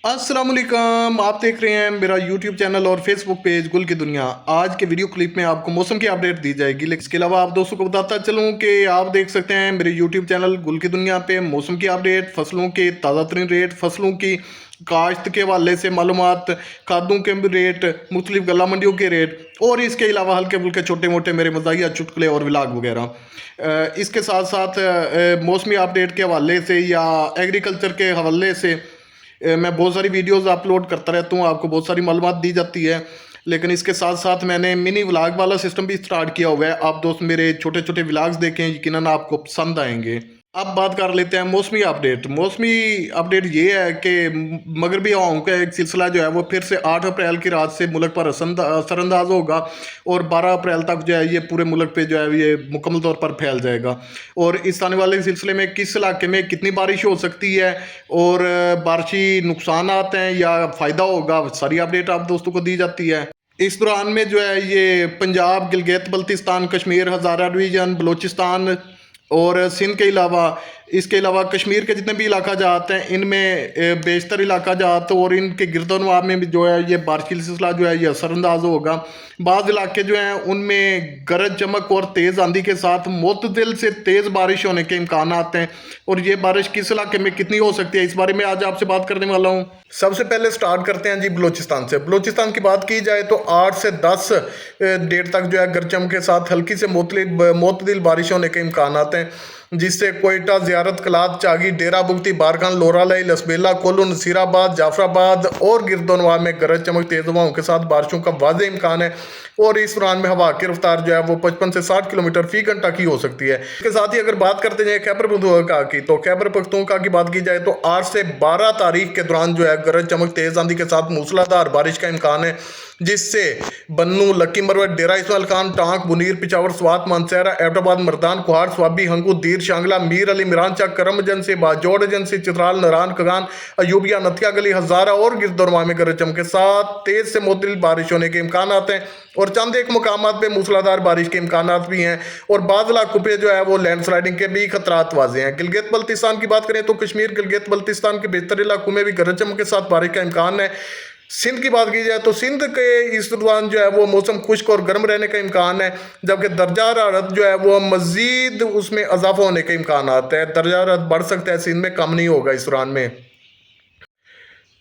अस्सलाम वालेकुम। आप देख रहे हैं मेरा यूट्यूब चैनल और फेसबुक पेज गुल की दुनिया। आज के वीडियो क्लिप में आपको मौसम की अपडेट दी जाएगी, लेकिन इसके अलावा आप दोस्तों को बताता चलूं कि आप देख सकते हैं मेरे यूट्यूब चैनल गुल की दुनिया पे मौसम की अपडेट, फसलों के ताज़ा तरीन रेट, फसलों की काश्त के हवाले से मालूमात, खादों के रेट, मुख्तलिफ गला मंडियों के रेट और इसके अलावा हल्के फुल्के छोटे मोटे मेरे मज़ाहिया चुटकुले और व्लॉग वगैरह। इसके साथ साथ मौसमी अपडेट के हवाले से या एग्रीकल्चर के हवाले से मैं बहुत सारी वीडियोस अपलोड करता रहता हूँ, आपको बहुत सारी मालूमात दी जाती है। लेकिन इसके साथ साथ मैंने मिनी व्लॉग वाला सिस्टम भी स्टार्ट किया हुआ है। आप दोस्त मेरे छोटे छोटे व्लॉग्स देखें, यकीनन आपको पसंद आएंगे। अब बात कर लेते हैं मौसमी अपडेट। मौसमी अपडेट ये है कि मगरबी हवाओं का एक सिलसिला जो है वो फिर से 8 अप्रैल की रात से मुल्क पर असरअंदाज होगा और 12 अप्रैल तक जो है ये पूरे मुल्क पे जो है ये मुकम्मल तौर पर फैल जाएगा। और इस आने वाले सिलसिले में किस इलाके में कितनी बारिश हो सकती है और बारिशी नुकसान आते हैं या फ़ायदा होगा, सारी अपडेट आप दोस्तों को दी जाती है। इस दौरान में जो है ये पंजाब, गिलगित बल्तिस्तान, कश्मीर, हज़ारा डिवीज़न, बलूचिस्तान और सिंध के अलावा इसके अलावा कश्मीर के जितने भी इलाका जाते हैं इनमें बेशतर इलाका जात और इनके गिरदोनवा में भी जो है ये बारिश का सिलसिला जो है ये असरअंदाज होगा। बाज़ इलाके जो हैं उनमें गरज चमक और तेज़ आंधी के साथ मुतदिल से तेज़ बारिश होने के इम्कान आते हैं और ये बारिश किस इलाके में कितनी हो सकती है, इस बारे में आज आपसे बात करने वाला हूँ। सबसे पहले स्टार्ट करते हैं जी बलूचिस्तान से। बलूचिस्तान की बात की जाए तो 8 से 10 डेट तक जो है गरज चमक के साथ हल्की से मुतदिल बारिश होने के इम्कान आते हैं, जिससे कोयटा, ज़ियारत, कलात, चागी, डेरा बुगती, बारखान, लोरालाई, लसबेला, कोल्लू, नसीराबाद, जाफराबाद और गिरदोनवा में गरज चमक तेज़ हवाओं के साथ बारिशों का वाज़ेह इम्कान है और इस दौरान में हवा की रफ्तार जो है वो 55 से 60 किलोमीटर फी घंटा की हो सकती है। इसके साथ ही अगर बात करते हैं खैबर पख्तूनख्वा की, तो खैबर पख्तूनख्वा की बात की जाए तो 8 से 12 तारीख के दौरान जो है गरज चमक तेज़ आंधी के साथ मूसलाधार बारिश का इम्कान है, जिससे बन्नू, लकी मरवट, डेरा इस्माइल खान, टांक, बुनीर, पिशावर, स्वात, मानसहरा, एबटाबाद, मर्दान, कुहाड़, स्वाबी, हंगू, दीर, शांगला, मीर अली, मिरान चक, करम एजेंसी, बाजोड़ एजेंसी, चित्राल, नारायण, कगान, अयूबिया, नथिया गली, हजारा और गिरदोनवा में गरज चमक के साथ तेज से मुतदिल बारिश होने के इम्कान आते हैं और चंद एक मुकामात पे मूसलाधार बारिश के इम्कान भी हैं और बाज़ इलाकों पे जो है वो लैंडस्लाइडिंग के भी खतरात वाज़ेह हैं। गिलगित बल्तिस्तान की बात करें तो कश्मीर, गिलगित बल्तिस्तान के बेहतर इलाकों में भी गरज चमक के साथ बारिश का इम्कान है। सिंध की बात की जाए तो सिंध के इस दौरान जो है वो मौसम खुश्क और गर्म रहने का इम्कान है, जबकि दर्जा हरारत जो है वो मज़ीद उसमें इजाफा होने के इम्कान आता है। दर्जा हरारत बढ़ सकता है, सिंध में कम नहीं होगा इस दौरान में।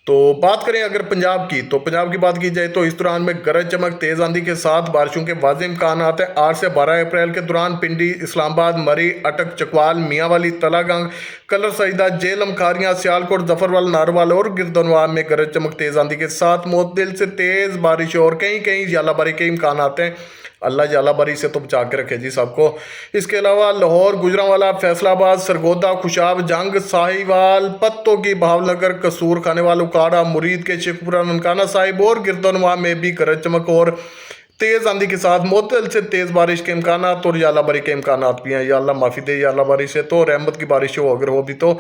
तो बात करें अगर पंजाब की, तो पंजाब की बात की जाए तो इस दौरान में गरज चमक तेज़ आंधी के साथ बारिशों के वाज़ेह इम्कान आते हैं। 8 से 12 अप्रैल के दौरान पिंडी, इस्लामाबाद, मरी, अटक, चकवाल, मियांवाली, तलागंग, कलर सईदा, जेलम, खारियां, सियालकोट, जफरवाल, नारवाल और गिरदोनवा में गरज चमक तेज़ आंधी के साथ मुतदिल से तेज़ बारिश और कहीं कहीं ज़्यादाबारी के इम्कान आते हैं। अल्लाह ज़्यादाबारी से तो बचा के रखे जी सबको। इसके अलावा लाहौर, गुजरांवाला, फैसलाबाद, सरगोदा, खुशाब, जंग, साहिवाल, पत्तों की, भावनगर, कसूर, खानेवाल, उकाड़ा, मुरीद के, शेखपुरा, ननकाना साहिब और गिरदोनवा में भी गरज चमक और तेज़ आंधी के साथ मुतदिल से तेज़ बारिश के इम्कान और ज़्यादाबारी के इम्कान भी हैं। या अल्लाह माफ़ी दे ज़्यादाबारी से, तो रहमत की बारिश हो अगर हो भी। तो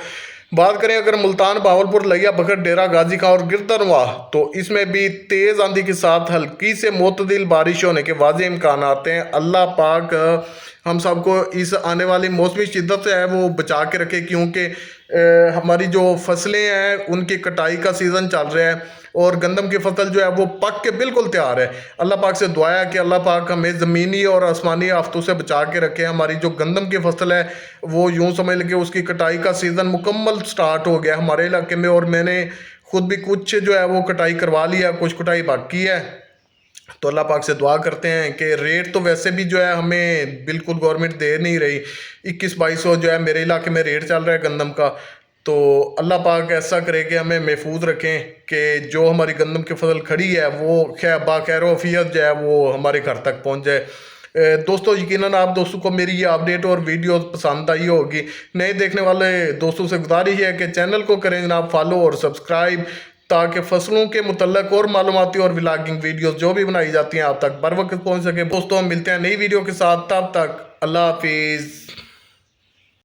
बात करें अगर मुल्तान, बहावलपुर, लिया, बखर, डेरा गाजी खां और गिरदोनवा, तो इसमें भी तेज़ आंधी के साथ हल्की से मुतदिल बारिश होने के वाज़ेह इम्कान आते हैं। अल्लाह पाक हम सबको इस आने वाली मौसमी शिद्दत से है वो बचा के रखे, क्योंकि हमारी जो फसलें हैं उनकी कटाई का सीज़न चल रहा है और गंदम की फसल जो है वो पक के बिल्कुल तैयार है। अल्लाह पाक से दुआ है कि अल्लाह पाक हमें ज़मीनी और आसमानी आफतों से बचा के रखे। हमारी जो गंदम की फसल है वो यूँ समझ लें कि उसकी कटाई का सीज़न मुकम्मल स्टार्ट हो गया हमारे इलाके में और मैंने खुद भी कुछ जो है वो कटाई करवा लिया, कुछ कटाई बाकी है। तो अल्लाह पाक से दुआ करते हैं कि रेट तो वैसे भी जो है हमें बिल्कुल गवर्नमेंट दे नहीं रही, 21-2200 जो है मेरे इलाके में रेट चल रहा है गंदम का। तो अल्लाह पाक ऐसा करे कि हमें महफूज रखें कि जो हमारी गंदम की फसल खड़ी है वो बाखैर वफियत जो है वो हमारे घर तक पहुंच जाए। दोस्तों यकीनन आप दोस्तों को मेरी ये अपडेट और वीडियो पसंद आई होगी। नए देखने वाले दोस्तों से गुजारिश है कि चैनल को करें जनाब फॉलो और सब्सक्राइब, ताकि फसलों के मुतल्लक और मालूमाती और व्लॉगिंग वीडियोस जो भी बनाई जाती हैं आप तक बर वक्त पहुँच सके। दोस्तों हम मिलते हैं नई वीडियो के साथ, तब तक अल्लाह हाफिज़।